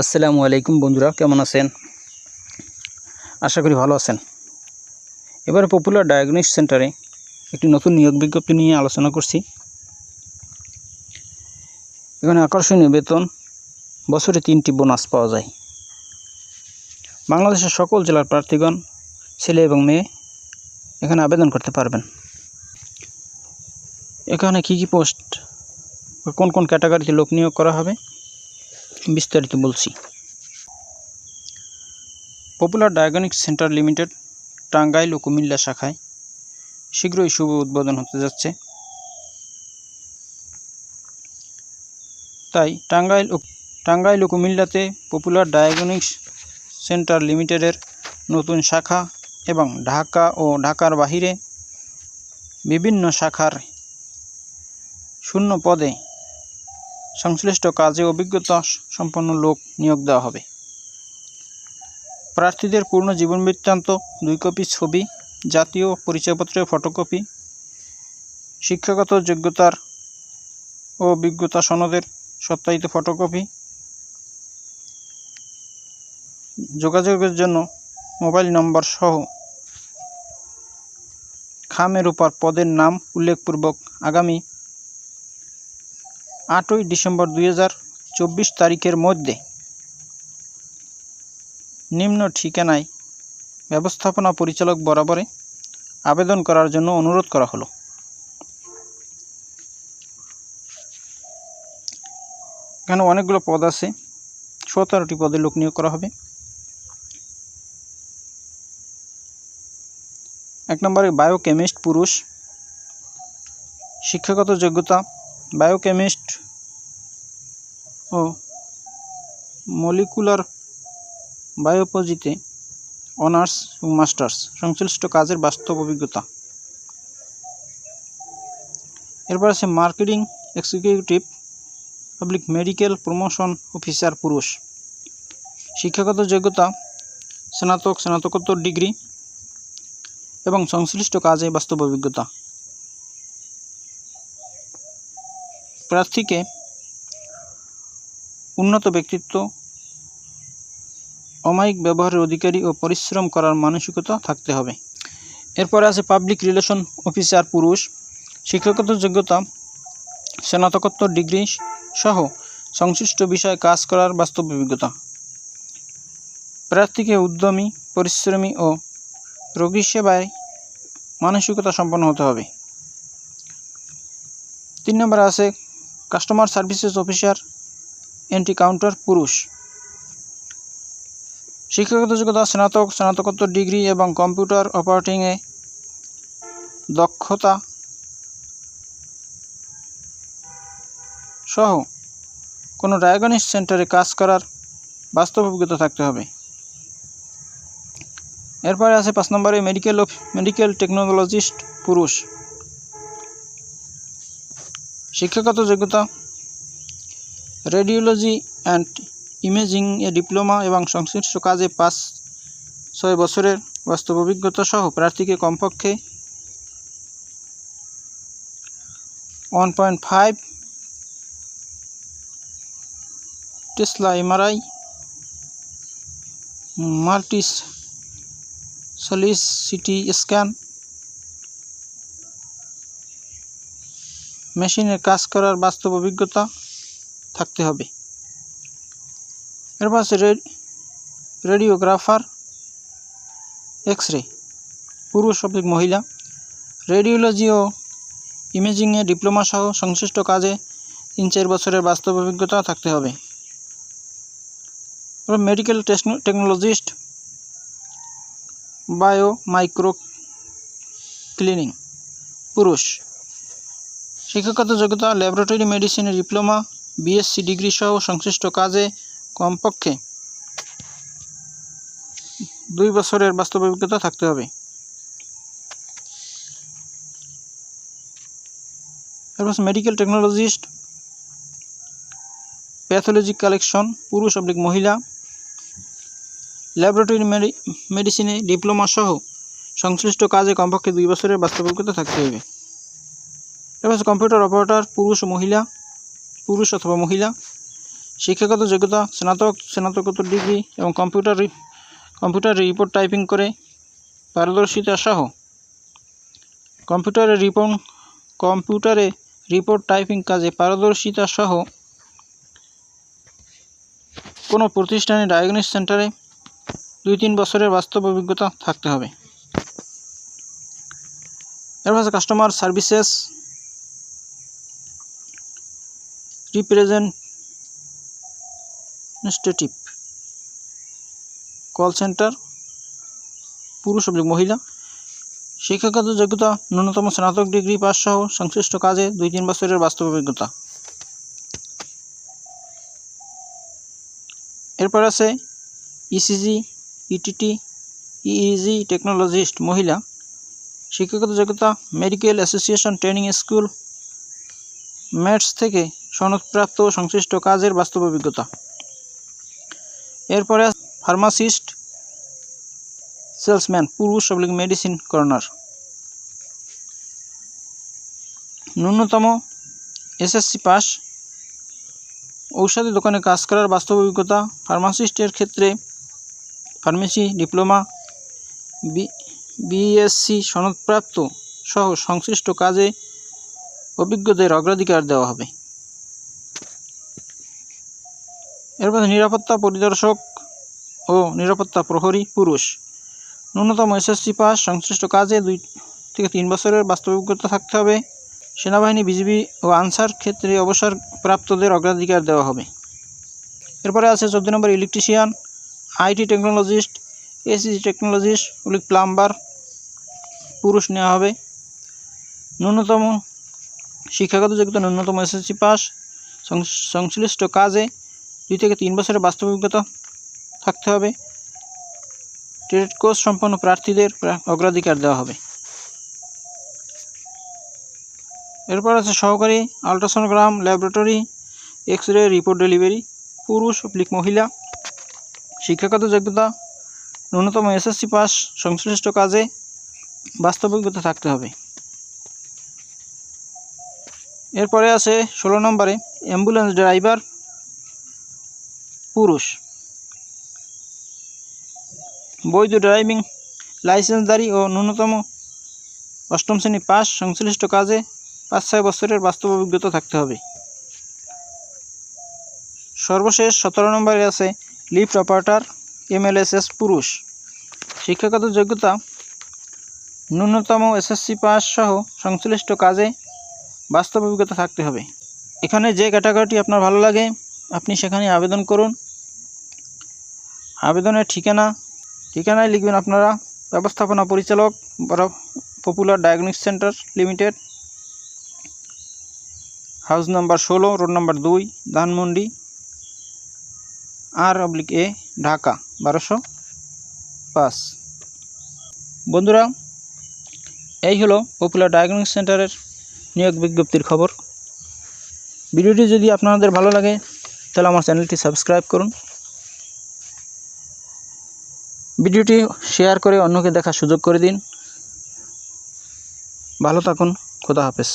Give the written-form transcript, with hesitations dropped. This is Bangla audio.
আসসালামু আলাইকুম বন্ধুরা, কেমন আছেন? আশা করি ভালো আছেন। এবারে পপুলার ডায়াগনস্টিক সেন্টারে একটি নতুন নিয়োগ বিজ্ঞপ্তি নিয়ে আলোচনা করছি। এখানে আকর্ষণীয় বেতন, বছরে 3টি বোনাস পাওয়া যায়। বাংলাদেশের সকল জেলার প্রার্থীগণ, ছেলে এবং মেয়ে, এখানে আবেদন করতে পারবেন। এখানে কী কী পোস্ট, কোন কোন ক্যাটাগরিতে লোক নিয়োগ করা হবে বিস্তারিত বলছি। Popular diagnostic centre limited Tangail ও কুমিল্লা শাখায় শীঘ্রই শুভ উদ্বোধন হতে যাচ্ছে। তাই টাঙ্গাইল ও কুমিল্লাতে পপুলার ডায়াগনস্টিক সেন্টার লিমিটেডের নতুন শাখা এবং ঢাকা ও ঢাকার বাহিরে বিভিন্ন শাখার শূন্য পদে সংশ্লিষ্ট কাজে অভিজ্ঞতা সম্পন্ন লোক নিয়োগ দেওয়া হবে। প্রার্থীদের পূর্ণ জীবন বৃত্তান্ত, 2 কপি ছবি, জাতীয় পরিচয়পত্রের ফটোকপি, শিক্ষাগত যোগ্যতার ও অভিজ্ঞতা সনদের সত্যায়িত ফটোকপি, যোগাযোগের জন্য মোবাইল নম্বর সহ খামের উপর পদের নাম উল্লেখপূর্বক আগামী 8ই ডিসেম্বর 2024 তারিখের মধ্যে নিম্ন ঠিকানায় ব্যবস্থাপনা পরিচালক বরাবরে আবেদন করার জন্য অনুরোধ করা হলো। এখানে অনেকগুলো পদ আছে, 17টি পদে লোক নিয়োগ করা হবে। 1 নম্বরে বায়োকেমিস্ট পুরুষ, শিক্ষাগত যোগ্যতা বায়োকেমিস্ট ও মলিকুলার বায়োলজিতে অনার্স এবং মাস্টার্স, সংশ্লিষ্ট কাজের বাস্তব অভিজ্ঞতা। এরপর আছে marketing executive public medical promotion officer পুরুষ, শিক্ষাগত যোগ্যতা স্নাতকোত্তর ডিগ্রি এবং সংশ্লিষ্ট কাজে বাস্তব অভিজ্ঞতা। প্রার্থীকে উন্নত ব্যক্তিত্ব, অমায়িক ব্যবহারের অধিকারী ও পরিশ্রম করার মানসিকতা থাকতে হবে। এরপরে আছে পাবলিক রিলেশন অফিসার পুরুষ, শিক্ষাগত যোগ্যতা স্নাতকোত্তর ডিগ্রি সহ সংশ্লিষ্ট বিষয়ে কাজ করার বাস্তব অভিজ্ঞতা। প্রার্থীকে উদ্যমী, পরিশ্রমী ও রোগী সেবায় মানসিকতা সম্পন্ন হতে হবে। 3 নম্বরে আছে customer services officer entry counter পুরুষ, শিক্ষাগত যোগ্যতা স্নাতকোত্তর ডিগ্রি এবং কম্পিউটার অপারেটিংয়ে দক্ষতা সহ কোনো ডায়াগনস্টিক সেন্টারে কাজ করার বাস্তব অভিজ্ঞতা থাকতে হবে। এরপরে আছে 5 নম্বরে মেডিকেল টেকনোলজিস্ট পুরুষ, শিক্ষাগত যোগ্যতা radiology and imaging A diploma এবং সংশ্লিষ্ট কাজে 5-6 বছরের বাস্তব অভিজ্ঞতা সহ প্রার্থীকে কমপক্ষে 1.5 Tesla MRI multi CT scan মেশিনের কাজ করার বাস্তব অভিজ্ঞতা থাকতে হবে। এরপর আছে রেডিওগ্রাফার এক্স-রে পুরুষ অথবা মহিলা, রেডিওলজি ও ইমেজিংয়ে ডিপ্লোমা সহ সংশ্লিষ্ট কাজে 3-4 বছরের বাস্তব অভিজ্ঞতা থাকতে হবে। এরপর medical technologist bio micro cleaning পুরুষ, শিক্ষাগত যোগ্যতা ল্যাবরেটরি মেডিসিনে ডিপ্লোমা, বিএসসি ডিগ্রি সহ সংশ্লিষ্ট কাজে কমপক্ষে 2 বছরের বাস্তব অভিজ্ঞতা থাকতে হবে। এরপর মেডিকেল টেকনোলজিস্ট প্যাথোলজি কালেকশন পুরুষ অথবা মহিলা, ল্যাবরেটরি মেডিসিনে ডিপ্লোমা সহ সংশ্লিষ্ট কাজে কমপক্ষে 2 বছরের বাস্তব অভিজ্ঞতা থাকতে হবে। এরপর কম্পিউটার অপারেটর পুরুষ অথবা মহিলা, শিক্ষাগত যোগ্যতা স্নাতকোত্তর ডিগ্রি এবং কম্পিউটার রিপোর্ট টাইপিং করে পারদর্শিতা সহ কম্পিউটারে রিপোর্ট টাইপিং কাজে পারদর্শিতা সহ কোনো প্রতিষ্ঠানে ডায়াগনস্টিক সেন্টারে 2-3 বছরের বাস্তব অভিজ্ঞতা থাকতে হবে। এরপর আছে customer services representative, call centre, পুরুষ/মহিলা। শিক্ষাগত যোগ্যতা ন্যূনতম স্নাতক ডিগ্রি পাস সহ সংশ্লিষ্ট কাজে 2-3 বছরের বাস্তব অভিজ্ঞতা। এরপর আছে ইসিজি, ইটিটি, ইইজি টেকনোলজিস্ট মহিলা। শিক্ষাগত যোগ্যতা medical association training school mats থেকে সনদপ্রাপ্ত সংশ্লিষ্ট কাজের বাস্তব অভিজ্ঞতা। এরপরে ফার্মাসিস্ট সেলসম্যান, পুরুষ/মেডিসিন কর্নার। ন্যূনতম এসএসসি পাস। ঔষধি দোকানে কাজ করার বাস্তব অভিজ্ঞতা। ফার্মাসিস্টের ক্ষেত্রে ফার্মেসি ডিপ্লোমা, বিএসসি সনদপ্রাপ্ত সহ সংশ্লিষ্ট কাজে অভিজ্ঞদের অগ্রাধিকার দেওয়া হবে। এরপর নিরাপত্তা পরিদর্শক ও নিরাপত্তা প্রহরী, পুরুষ। ন্যূনতম এসএসসি পাস। সংশ্লিষ্ট কাজে 2-3 বছরের বাস্তব অভিজ্ঞতা থাকতে হবে। সেনাবাহিনী, বিজিবি ও আনসার ক্ষেত্রে অবসরপ্রাপ্তদের অগ্রাধিকার দেওয়া হবে। এরপরে আছে 14 নম্বর electrician, IT technologist, ECG technologist, plumber, পুরুষ নেওয়া হবে। ন্যূনতম শিক্ষাগত যোগ্যতা ন্যূনতম এসএসসি পাস। সংশ্লিষ্ট কাজে 2-3 বছরের বাস্তব অভিজ্ঞতা থাকতে হবে। ট্রেড কোর্স সম্পন্ন প্রার্থীদের অগ্রাধিকার দেওয়া হবে। এরপর আছে সহকারী ultrasonogram laboratory, X-ray report delivery, পুরুষ/মহিলা। শিক্ষাগত যোগ্যতা ন্যূনতম এসএসসি পাস। সংশ্লিষ্ট কাজে বাস্তব অভিজ্ঞতা থাকতে হবে। এরপরে আছে 16 নম্বরে অ্যাম্বুলেন্স ড্রাইভার, পুরুষ। বৈধ ড্রাইভিং লাইসেন্সধারী ও ন্যূনতম 8ম শ্রেণী পাস। সংশ্লিষ্ট কাজে 5-6 বছরের বাস্তব অভিজ্ঞতা থাকতে হবে। সর্বশেষ 17 নম্বরে আছে লিফট অপারেটর, এমএলএসএস, পুরুষ। শিক্ষাগত যোগ্যতা ন্যূনতম এসএসসি পাস সহ সংশ্লিষ্ট কাজে বাস্তব অভিজ্ঞতা থাকতে হবে। এখানে যে ক্যাটাগরিটি আপনার ভালো লাগে আপনি সেখানে আবেদন করুন। আবেদনের ঠিকানায় লিখবেন আপনারা ব্যবস্থাপনা পরিচালক, popular diagnostic centre limited, house number 16, road number 2, Dhanmondi, R/A, Dhaka 1205। বন্ধুরা, এই হলো পপুলার ডায়াগনস্টিক সেন্টারের নিয়োগ বিজ্ঞপ্তির খবর। ভিডিওটি যদি আপনাদের ভালো লাগে তাহলে আমার চ্যানেলটি সাবস্ক্রাইব করুন। ভিডিওটি শেয়ার করে অন্যকে দেখার সুযোগ করে দিন। ভালো থাকুন। খোদা হাফেজ।